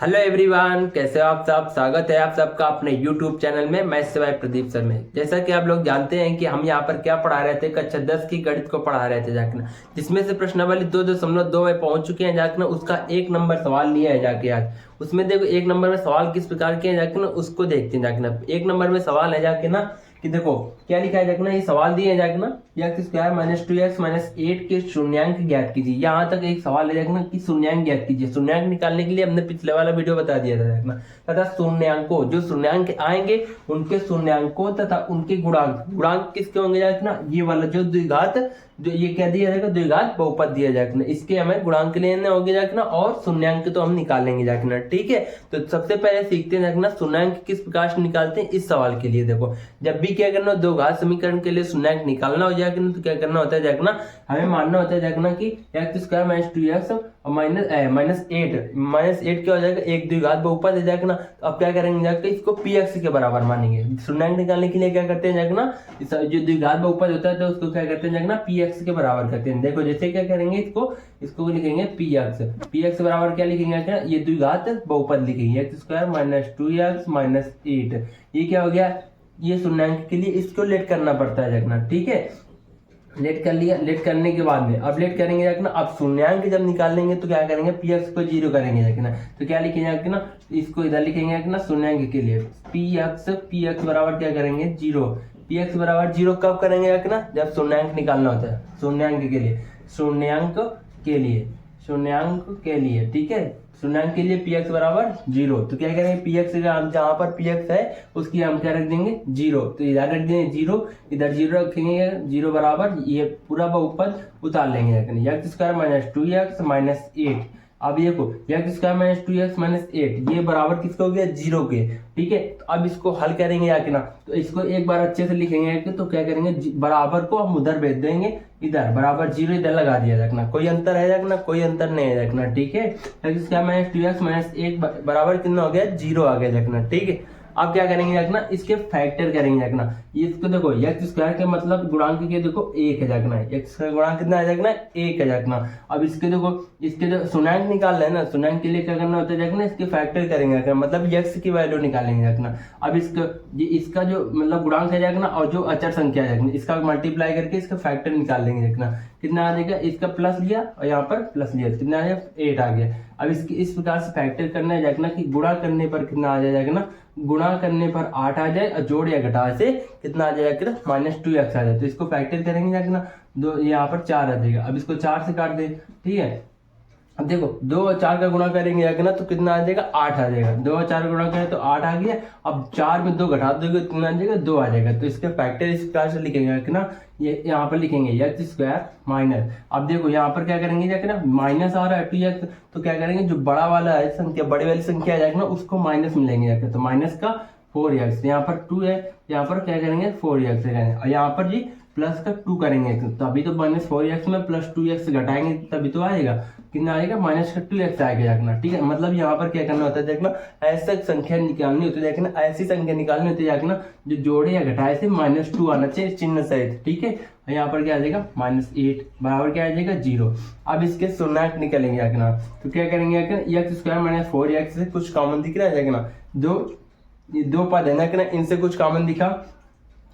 Hello everyone, कैसे हो आप सब। स्वागत है आप सबका अपने यूट्यूब चैनल में मैथ्स बाय प्रदीप सर में। जैसा कि आप लोग जानते हैं कि हम यहाँ पर क्या पढ़ा रहे थे, कक्षा 10 की गणित को पढ़ा रहे थे जाके ना, जिसमें से प्रश्नावली 2.2 में पहुंच चुके हैं जाके ना। उसका 1 नंबर सवाल लिया है जाके आज। उसमें देखो 1 नंबर में सवाल किस प्रकार के हैं जाके ना, उसको देखते हैं जाके ना। 1 नंबर में सवाल है जाके ना कि देखो क्या लिखा है जाके ना, ये सवाल दिए जाके ना, x square minus 2x minus 8 के शून्यांक ज्ञात कीजिए। यहाँ तक एक सवाल है जाके ना कि शून्यांक ज्ञात कीजिए। शून्यांक निकालने के लिए हमने पिछले वाला वीडियो बता दिया था जाके ना, तथा शून्यांकों, जो शून्यांक आएंगे उनके शून्यांकों तथा उनके गुणांक, गुणांक किसके होंगे जाके ना, ये वाला जो द्विघात, जो ये क्या दिया जाएगा, द्विघात बहुपद दिया जाएगा ना, इसके हमें गुणांक लेने होंगे जाके ना, और शून्यांक तो हम निकालेंगे जाके ना। ठीक है, तो सबसे पहले सीखते हैं जाके ना शून्यांक किस प्रकार से निकालते हैं। इस सवाल के लिए देखो, जब भी क्या करना, दो घात समीकरण के लिए शून्यांक निकालना हो जाएगा ना, तो क्या करना होता है जाके ना, हमें मानना होता है जाके ना कि एक्स स्क्वायर माइनस 2x और माइनस 8 क्या हो जाएगा, एक द्विघात बहुपद है जाके ना। तो अब क्या करेंगे जाके, इसको px के बराबर मानेंगे। शून्यांक निकालने के लिए क्या करते हैं जाके ना, जो द्विघात बहुपद होता है तो उसको क्या करते हैं जाके ना, px के बराबर करते हैं। देखो जैसे क्या करेंगे, इसको लिखेंगे px बराबर क्या लिखेंगे, ये द्विघात बहुपद लिखेंगे, x square minus 2x minus 8। ये क्या हो गया, ये शून्यांक के लिए इसको लेट करना पड़ता है जाके। ठीक है, लेट कर लिया। लेट करने के बाद में अब लेट करेंगे जाके ना, अब शून्यांक जब निकालेंगे तो क्या करेंगे, px को 0 करेंगे जाके ना। तो क्या लिखेंगे जाके ना, इसको इधर लिखेंगे जाके ना शून्यांक के लिए px बराबर क्या करेंगे 0। px बराबर 0 कब करेंगे जाके ना, जब शून्यांक निकालना होता है। शून्यांक के लिए, ठीक है, शून्यांक के लिए px बराबर 0। तो क्या करेंगे, px जहां पर px है उसकी हम क्या रख देंगे 0। तो इधर रख देंगे 0, इधर 0 रखेंगे, 0 बराबर ये पूरा बहुपद उतार लेंगे, x square minus 2x minus 8। अब देखो x square minus 2x minus 8 ये बराबर किसका हो गया, 0 के। ठीक है, तो अब इसको हल करेंगे जाके ना, तो इसको एक बार अच्छे से लिखेंगे तो क्या करेंगे, बराबर को हम उधर भेज देंगे, इधर बराबर 0 इधर लगा दिया रखना। कोई अंतर है रखना, कोई अंतर नहीं है रखना। ठीक है, x square minus 2x minus 8 बराबर कितना हो गया, 0 आ गया रखना। ठीक है, अब क्या करेंगे रखना, इसके फैक्टर करेंगे रखना। इसको देखो एक्स स्क्वायर के मतलब गुणांक के देखो 1 है रखना, एक्स का गुणांक कितना है रखना, 1 है रखना। अब इसके देखो, इसके जो शून्यांक निकाल रहे हैं ना, शून्यांक के लिए क्या करना होता है रखना, इसके फैक्टर करेंगे रखना, मतलब एक्स की वैल्यू निकालेंगे रखना। अब इसका जो मतलब गुणांक है रखना, और जो अचर संख्या है रखना, इसका मल्टीप्लाई करके इसका फैक्टर निकाल लेंगे रखना। कितना आ जाएगा, इसका प्लस लिया और यहाँ पर प्लस लिया, कितना आ जाएगा 8 आ गया। अब इसकी इस प्रकार से फैक्टर करना है रखना कि गुणा करने पर कितना आ जाएगा ना, गुणा करने पर 8 आ जाए और जोड़ या घटा से कितना आ जाएगा, माइनस 2x आ जाए। तो इसको फैक्टर करेंगे रखना, दो यहाँ पर 4 आ जाएगा। अब इसको 4 से काट दे। ठीक है, अब देखो 2 और 4 का गुणा करेंगे जाके ना, तो कितना आ जाएगा, 8 आ जाएगा। 2 और 4 का गुणा करें तो 8 आ गया। अब 4 में 2 घटा दोगे तो कितना आ जाएगा, 2 आ जाएगा। तो इसके फैक्टर इस प्रकार से लिखेंगे जाके ना, ये यहाँ पर लिखेंगे एक्स स्क्वायर माइनस, अब देखो यहाँ पर क्या करेंगे जाके ना, माइनस आ रहा है 2x, तो क्या करेंगे, जो बड़ा वाला है संख्या, बड़ी वाली संख्या जाएगा ना, उसको माइनस में लेंगे जाके। तो माइनस का 4x, यहाँ पर 2 है, यहाँ पर क्या करेंगे 4x करेंगे, और यहाँ पर जी प्लस का 2 करेंगे, तो अभी तो माइनस 4x में प्लस 2x घटाएंगे तभी तो आएगा, कितना आएगा, माइनस का 2x आएगा देखना। ठीक है, मतलब यहाँ पर क्या करना होता है देखना, ऐसा संख्या निकालनी होती है देखना, ऐसी संख्या निकालनी होती है देखना जो जोड़े या घटाए से -2 आना चाहिए चिन्ह सहित। ठीक है, यहाँ पर क्या आ जाएगा, -8 बराबर क्या आ जाएगा 0। अब इसके शून्यांक निकलेंगे देखना, तो क्या करेंगे एक्स स्क्वायर माइनस 4x से कुछ कॉमन दिख रहा है देखना, ये दो पद है ना, इनसे कुछ कॉमन दिखा,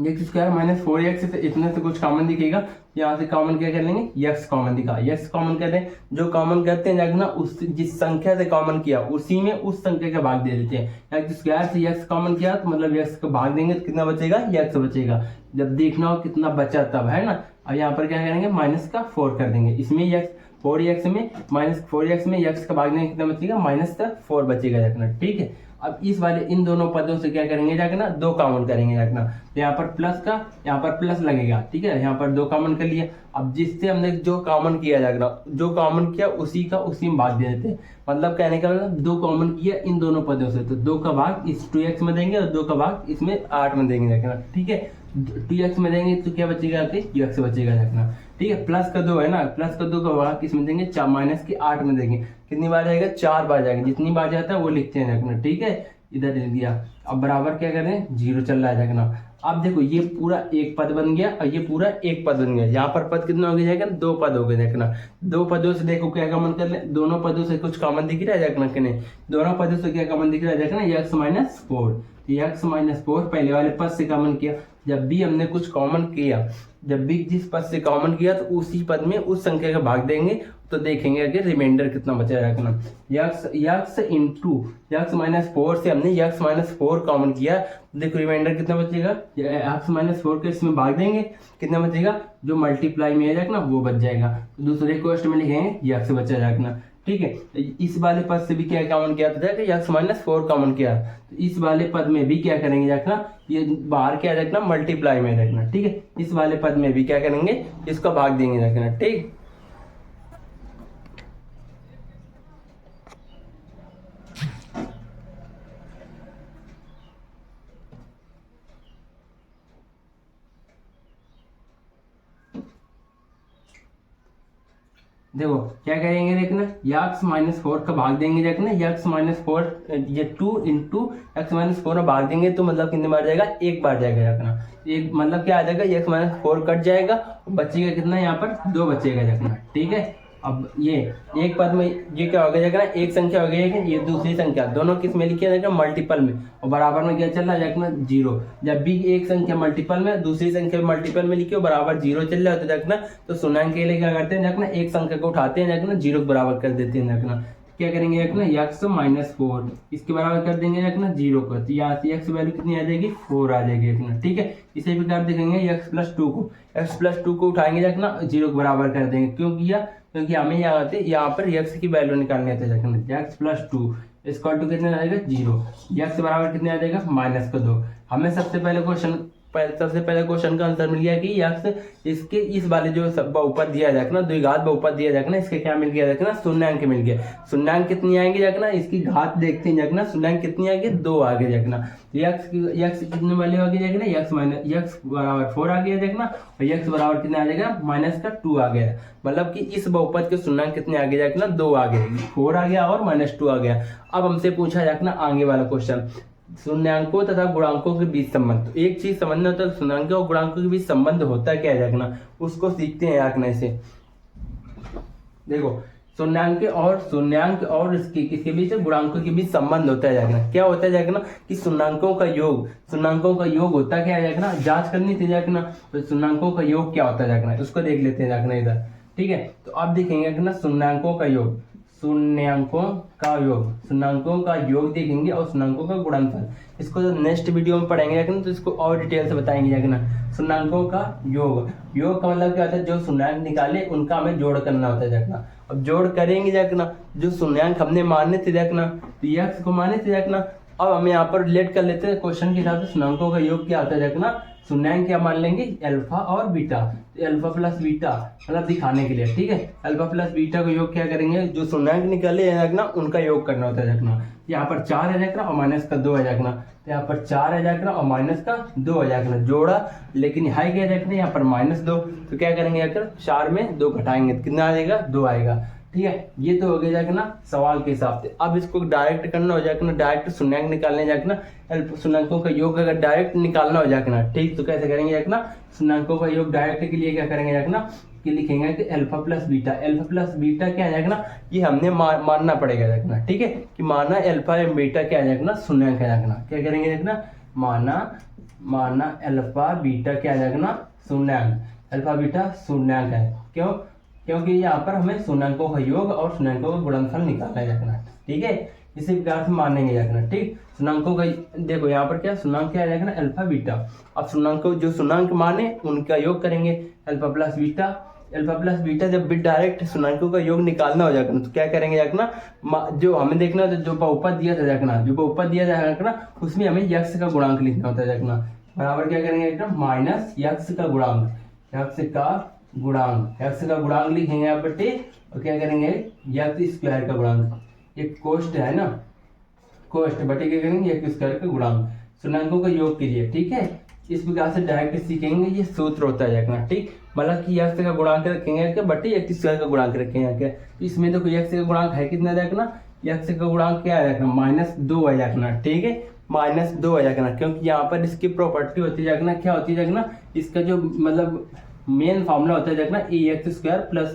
एक्स स्क्वायर माइनस 4x से इतने से कुछ कॉमन दिखेगा, यहाँ से कॉमन क्या कर लेंगे, x कॉमन दिखा, x कॉमन कर दें। जो कॉमन करते हैं जाके उस जिस संख्या से कॉमन किया उसी में उस संख्या का भाग दे देते हैं। एक्स स्क्वायर से x कॉमन किया तो मतलब x का भाग देंगे तो कितना बचेगा, x बचेगा। जब देखना हो कितना बचा तब, है ना। अब यहाँ पर क्या करेंगे, माइनस का 4 कर देंगे, इसमें x 4x में माइनस 4x में x का भाग देंगे, कितना बचेगा, माइनस का 4 बचेगा रखना। ठीक है, अब इस वाले इन दोनों पदों से क्या करेंगे जाके 2 कॉमन करेंगे रखना, तो यहाँ पर प्लस का, यहाँ पर प्लस लगेगा। ठीक है, यहाँ पर 2 कॉमन कर लिए। अब जिससे हमने जो कॉमन किया जाएगा, जो कॉमन किया उसी का उसी में भाग दे देते हैं, मतलब कहने का मतलब 2 कॉमन किया इन दोनों पदों से, तो 2 का भाग इस 2x में देंगे और 2 का भाग इसमें 8 में देंगे रखना। ठीक है, 2x में देंगे तो क्या बचेगा, x बचेगा रखना। ठीक है, प्लस का 2 है ना, प्लस का 2 का भाग किसमें देंगे, माइनस के 8 में देंगे। कितनी बार जाएगा, 4 बार जाएगा, जितनी बार जाता है वो लिखते हैं रखना। ठीक है, इधर लिख दिया। अब बराबर क्या करें, 0 चल रहा है रखना। अब देखो ये पूरा एक पद बन गया और ये पूरा एक पद बन गया। यहाँ पर पद कितना हो गया जाएगा, दो पद हो गए। देखना दो पदों से देखो क्या कॉमन कर ले, दोनों पदों से कुछ कॉमन दिख रहा है देखना कि नहीं, दोनों पदों से क्या कॉमन दिख रहा है देखना, x minus four. x minus four पहले वाले पद से कॉमन किया। जब भी हमने कुछ कॉमन किया, जब भी जिस पद से कॉमन किया तो उसी पद में उस संख्या का भाग देंगे तो देखेंगे कि रिमाइंडर कितना बचा रखना। X into x minus four से हमने यक्स माइनस फोर कॉमन किया, देखो रिमाइंडर कितना बचेगा, यक्स माइनस फोर के इसमें भाग देंगे कितना बचेगा, जो मल्टीप्लाई में है ना वो बच जाएगा। तो दूसरे क्वेश्चन में लिखेंगे यक्स बचा रखना। ठीक है, इस वाले पद से भी क्या कॉमन किया था, यक्स माइनस फोर कॉमन किया, तो इस वाले पद में भी क्या करेंगे रखना, ये बाहर क्या रखना, मल्टीप्लाई में रखना। ठीक है, इस वाले पद में भी क्या करेंगे, इसका भाग देंगे रखना। ठीक, देखो क्या करेंगे देखना, यक्स माइनस फोर का भाग देंगे देखना, यक्स माइनस फोर ये 2 इंटू एक्स माइनस फोर में भाग देंगे तो मतलब कितने बार जाएगा, एक बार जाएगा देखना। एक मतलब क्या आ जाएगा, यक्स माइनस फोर कट जाएगा, बचेगा कितना, यहाँ पर 2 बचेगा देखना। ठीक है, अब ये एक पद में ये क्या हो गया देखना, एक संख्या हो गई है, ये दूसरी संख्या, दोनों किस में लिखी है देखना, मल्टीपल में, और बराबर में क्या चल रहा है देखना, जीरो। जब भी एक संख्या मल्टीपल में दूसरी संख्या मल्टीपल में लिखी हो, बराबर जीरो चल रहा है तो देखना, तो शून्याङ्क के लिए क्या करते हैं देखना, एक संख्या को उठाते हैं देखना, जीरो के बराबर कर देते हैं देखना। क्या करेंगे देखना, यक्स माइनस फोर इसके बराबर कर देंगे देखना जीरो को, तो यहाँ से एक्स वैल्यू कितनी आ जाएगी, 4 आ जाएगी देखना। ठीक है, इसे भी कर देखेंगे यक्स प्लस टू को, एक्स प्लस टू को उठाएंगे देखना, जीरो के बराबर कर देंगे। क्यों किया, क्योंकि हमें यहाँ पर यक्स की वैल्यू निकालनी है देखना, एक्स प्लस टू इसका टू कितने आ जाएगा, जीरो, यक्स बराबर कितने आ जाएगा, माइनस का 2। हमें सबसे पहले क्वेश्चन का आंसर मिल गया कि यक्स इसके इस वाले जो बहुपद दिया जाएगा, द्विघात बहुपद दिया जाएगा, इसके क्या मिल गया देखना, शून्याङ्क मिल गया। शून्याङ्क कितनी आएंगे देखना, इसकी घात देखते हैं देखना, शून्याङ्क कितनी आएगी, 2 आगे देखना। यक्स कितने वाले आगे देखना, यक्स बराबर 4 आ गया देखना, और यक्स बराबर कितना आ जाएगा, माइनस का 2 आ गया। मतलब कि इस बहुपद के शून्याङ्क कितने आगे देखना, 2 आ गए, 4 आ गया और माइनस 2 आ गया। अब हमसे पूछा जाएगा आगे वाला क्वेश्चन, शून्याङ्कों तथा गुणांकों के बीच संबंध। तो एक चीज समझना होता है, शून्याङ्कों और गुणांकों के बीच संबंध होता क्या है देखना, उसको सीखते हैं आंकने से। देखो शून्याङ्क और इसके बीच गुणांकों के बीच संबंध होता है देखना। क्या होता है देखना कि शून्याङ्कों का योग होता क्या है देखना, जांच करनी थी देखना, तो शून्याङ्कों का योग क्या होता है देखना, उसको देख लेते हैं देखना इधर। ठीक है, तो अब देखेंगे देखना शून्याङ्कों का योग देखेंगे और शून्याङ्कों का गुणनफल, इसको तो नेक्स्ट वीडियो में पढ़ेंगे लेकिन तो इसको और डिटेल से बताएंगे देखना। शून्याङ्कों का योग का मतलब क्या होता है, जो शून्याङ्क निकाले उनका हमें जोड़ करना होता है देखना। अब जोड़ करेंगे देखना, जो शून्याङ्क हमने माने थे देखना, तो यक्स को माने थे देखना। अब हम यहाँ पर रिलेट कर लेते हैं क्वेश्चन के हिसाब से, शून्याङ्कों का योग क्या होता है देखना, शून्याङ्क क्या मान लेंगे, अल्फा और बीटा, तो अल्फा प्लस बीटा मतलब दिखाने के लिए। ठीक है, अल्फा प्लस बीटा का योग क्या करेंगे, जो शून्याङ्क निकले हैं देखना उनका योग करना होता है देखना। यहाँ पर 4 है देखना और माइनस का 2 है देखना, तो यहाँ पर 4 है देखना और माइनस का 2 है देखना, जोड़ा लेकिन हाई क्या देखना, यहाँ पर -2, तो क्या करेंगे जाकर 4 में 2 घटाएंगे कितना आ जाएगा, 2 आएगा। ठीक है, ये तो हो गया जाएगा ना सवाल के हिसाब से। अब इसको डायरेक्ट करना हो जाएगा ना, डायरेक्ट शून्याङ्क निकालने जाएगा ना, शून्याङ्कों का योग अगर डायरेक्ट निकालना हो जाएगा ना, ठीक, तो कैसे करेंगे जाएगा ना, शून्याङ्कों का योग डायरेक्ट के लिए क्या करेंगे जाएगा ना, कि लिखेंगे कि अल्फा प्लस बीटा क्या आ जाएगा ना, ये हमने मानना पड़ेगा जाएगा ना। ठीक है, कि माना अल्फा एवं बीटा क्या आ जाएगा ना, शून्याङ्क आ जाएगा ना। क्या करेंगे जाएगा ना, माना अल्फा बीटा क्या आ जाएगा ना, शून्याङ्क, अल्फा बीटा शून्याङ्क है। क्यों, क्योंकि यहाँ पर हमें शून्याङ्कों का योग और शून्याङ्कों का गुणनफल निकालना है जाना। ठीक है, इसी प्रकार से मानेंगे जाना। ठीक, शून्याङ्कों का देखो यहाँ पर क्या शून्याङ्क क्या आ जाएगा ना, अल्फा बीटा। अब जो शून्याङ्क माने उनका योग करेंगे, अल्फा प्लस बीटा। जब भी डायरेक्ट शून्याङ्कों का योग निकालना हो जाएगा तो क्या करेंगे जाना, जो हमें देखना जो बहुपद दिया था जाएगा ना, उसमें हमें यक्स का गुणांक लिखना होता है जाएगा, बराबर क्या करेंगे जाएगा, माइनस यक्स का गुणांक, एक्स का गुणांक लिखेंगे यहाँ पर। ठीक, और क्या करेंगे, यक्स स्क्वायर का गुणांक, ये कोष्ट है ना, कोष्ट बटे क्या करेंगे, यक्स स्क्वायर का गुणांक शून्याङ्कों का योग के लिए। ठीक है, इस प्रकार से डायरेक्ट सीखेंगे, ये सूत्र होता है देखना। ठीक, मतलब कि यक्स का गुणांक रखेंगे बटे यक्स स्क्वायर का गुणांक रखेंगे। इसमें देखो यक्स का गुणांक है कितना देखना, x का गुणांक क्या है रखना, -2 है रखना, ठीक है, -2 है रखना, क्योंकि यहाँ पर इसकी प्रॉपर्टी होती है रखना, क्या होती है रखना, इसका जो मतलब मेन फार्मूला होता है रखना ax² plus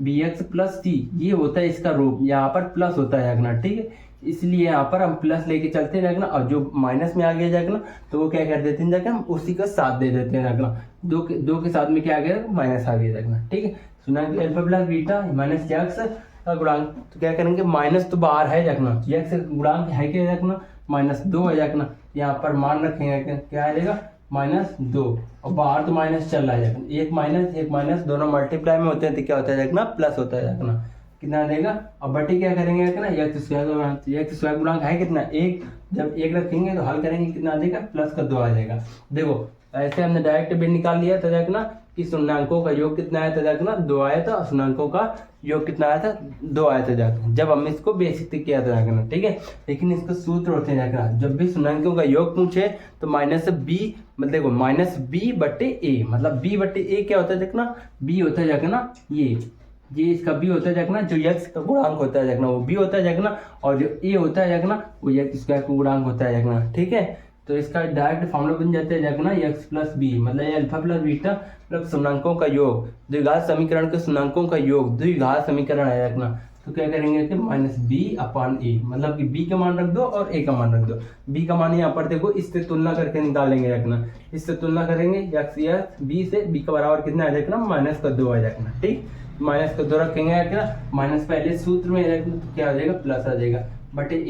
bx plus c, ये होता है इसका रूप, यहाँ पर प्लस होता है रखना, ठीक है, इसलिए यहाँ पर हम प्लस लेके चलते हैं रखना, और जो माइनस में आ गया रखना तो वो क्या कर देते हैं रखना, हम उसी का साथ दे देते हैं रखना, दो के साथ में क्या आ गया, माइनस आ गया रखना, ठीक है। सुनांक alpha plus beta minus x का गुणांक, तो क्या करेंगे, माइनस तो बाहर है रखना, एक्स का गुणांक है क्या रखना, -2 है रखना, यहाँ पर मान रखेंगे क्या आ जाएगा, -2, और बाहर तो माइनस चल रहा है रखना, एक माइनस दोनों मल्टीप्लाई में होते हैं तो क्या होता है रखना, प्लस होता है रखना, कितना देगा, अब बटी क्या करेंगे रखना, एक्स स्क्वायर गुणांक है कितना, 1, जब 1 रखेंगे तो हल करेंगे कितना देगा, +2 आ जाएगा। देखो ऐसे हमने डायरेक्ट भी निकाल लिया था रखना कि शून्याङ्कों का योग कितना आया था रखना, 2 आया था, और शून्याङ्कों का योग कितना आया था, 2 आया था रखना, जब हमने इसको बेसिक किया था रखना, ठीक है। लेकिन इसका सूत्र होते हैं रखना, जब भी शून्याङ्कों का योग पूछे तो -b, मतलब देखो -b/a, मतलब b/a क्या होता है रखना, b होता है रखना ये इसका b होता है रखना, जो x का गुणांक होता है रखना वो b होता है रखना, और जो a होता है रखना वो x स्क्वायर का गुणांक होता है रखना, ठीक है। तो इसका डायरेक्ट फॉर्मूला बन जाता है रखना x प्लस b, मतलब अल्फा प्लस बीटा प्लस शून्याङ्कों का योग, द्विघात समीकरण के शून्याङ्कों का योग, द्विघात समीकरण है रखना, तो क्या करेंगे कि -b/a, मतलब कि b का मान रख दो और a का मान रख दो, b का मान यहाँ पर देखो इससे तुलना करके निकालेंगे रखना, इससे तुलना करेंगे b से, b का बराबर कितना है रखना, -2 है रखना, ठीक, -2 रखेंगे रखना, माइनस पहले सूत्र में रखना तो क्या आ जाएगा, प्लस आ जाएगा बटे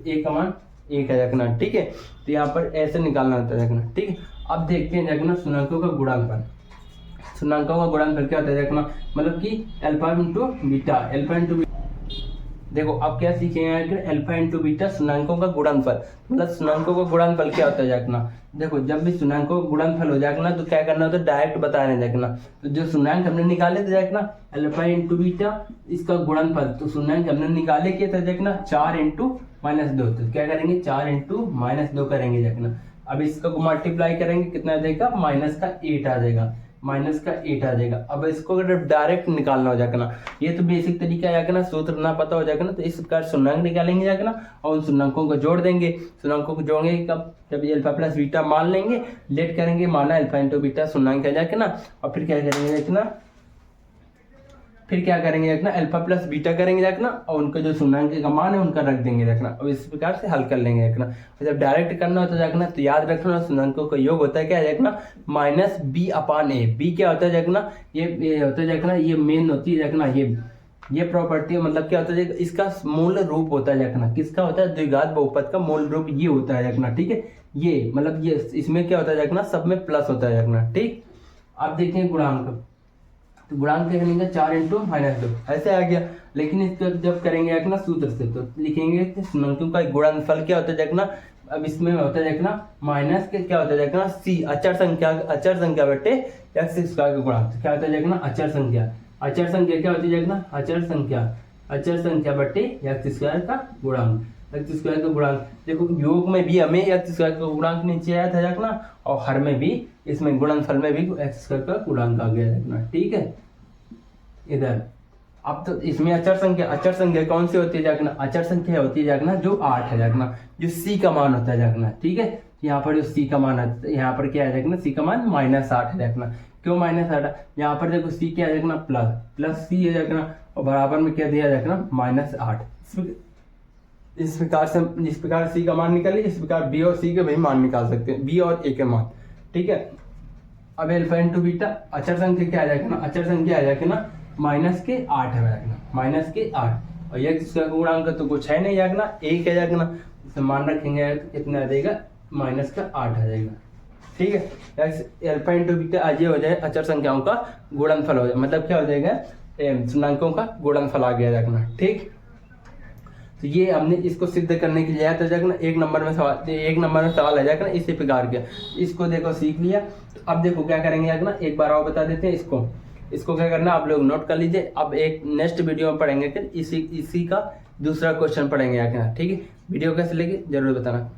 a का मान 1 है रखना, ठीक है। तो यहाँ पर ऐसे निकालना होता है रखना, ठीक है। अब देखते हैं रखना शून्याङ्कों का गुणांकफल, शून्याङ्कों का गुणांकफल क्या होता है रखना, मतलब कि अल्फा इंटू बीटा, देखो अब क्या सीखेंगे, अल्फा इंटू बीटा शून्याङ्कों का गुणनफल, मतलब शून्याङ्कों का गुणनफल क्या होता है रखना, देखो जब भी शून्याङ्कों का गुणनफल हो जाएगा ना तो क्या करना होता है, डायरेक्ट बताने रखना, तो जो शून्याङ्क हमने निकाले थे रखना अल्फा इंटू बीटा, इसका गुणनफल, तो शून्याङ्क हमने निकाले क्या था रखना, 4 × -2, तो क्या करेंगे 4 × -2 करेंगे रखना, अब इसका मल्टीप्लाई करेंगे कितना आ जाएगा, -8 आ जाएगा, -8 आ जाएगा। अब इसको अगर डायरेक्ट निकालना हो जाएगा ना, ये तो बेसिक तरीका है ना, सूत्र ना पता हो जाएगा ना, तो इस प्रकार शून्याङ्क निकालेंगे जाएगा ना, और उन शून्याङ्कों को जोड़ देंगे, शून्याङ्कों को जोड़ेंगे कब, जब अल्फा प्लस बीटा मान लेंगे, लेट करेंगे, माना अल्फा इंटू बीटा शून्याङ्क आ जाएगा ना, और फिर क्या करेंगे देखना, फिर क्या करेंगे रखना, अल्फा प्लस बीटा करेंगे रखना, और उनका जो शून्याङ्क का मान है उनका रख देंगे रखना, और इस प्रकार से हल कर लेंगे रखना। और जब डायरेक्ट करना होता है रखना तो याद रखना शून्याङ्कों का योग होता है क्या रखना, -b/a, b क्या होता है रखना, ये होता है रखना, ये मेन होती है रखना, ये प्रॉपर्टी मतलब क्या होता है, इसका मूल रूप होता है रखना, किसका होता है, द्विघात बहुपद का मूल रूप ये होता है रखना, ठीक है। ये मतलब ये इसमें क्या होता है रखना, सब में प्लस होता है रखना, ठीक। अब देखते हैं गुणांक, तो गुणांक क्या करेंगे 4 × -2 ऐसे आ गया, लेकिन इसको जब करेंगे रखना सूत्र से तो लिखेंगे शून्याङ्कों का गुणनफल क्या होता है रखना, अब इसमें होता है रखना माइनस के क्या होता है रखना, c अचर संख्या बटे x स्क्वायर का गुणांक, क्या होता है रखना, अचर संख्या क्या होती है रखना, अचर संख्या बटे x स्क्वायर का गुणांक, x स्क्वायर का गुणांक, देखो योग में भी हमें x स्क्वायर का गुणांक नीचे आया था रखना, और हर में भी इसमें गुणनफल में भी x स्क्वायर का गुणांक आ गया रखना, ठीक है। इधर अब तो इसमें अचर संख्या कौन सी होती है रखना, अचर संख्या होती है रखना जो 8 है रखना, जो c का मान होता है रखना, ठीक है। यहाँ पर जो c का मान है, यहाँ पर क्या है रखना, c का मान -8 है रखना, क्यों -8, यहाँ पर देखो c क्या है रखना, प्लस c है रखना, और बराबर में क्या दिया रखना -8, इस प्रकार c का मान निकालिए, इस प्रकार b और c के भी मान निकाल सकते हैं, b और a के मान, ठीक है। अब अल्फा इंटू बीटा अचर संख्या क्या आ जाएगा ना, अचर संख्या आ जाएगा ना -8 है रखना, -8, और x स्क्वायर का गुणांक तो कुछ है नहीं रखना, 1 है रखना, इसे मान रखेंगे कितना आ जाएगा, -8 आ जाएगा, ठीक है। अल्फा इंटू बीटा आज ये हो जाए अचर संख्याओं का गुणनफल हो जाए, मतलब क्या हो जाएगा, शून्याङ्कों का गुणनफल आ गया रखना, ठीक। तो ये हमने इसको सिद्ध करने के लिए आया था रखना, 1 नंबर में सवाल आ जाएगा ना इसी प्रकार के, इसको देखो सीख लिया। तो अब देखो क्या करेंगे रखना, एक बार और बता देते हैं, इसको क्या करना आप लोग नोट कर लीजिए, अब एक नेक्स्ट वीडियो में पढ़ेंगे कि इसी का दूसरा क्वेश्चन पढ़ेंगे रखना, ठीक है। वीडियो कैसे लगी जरूर बताना।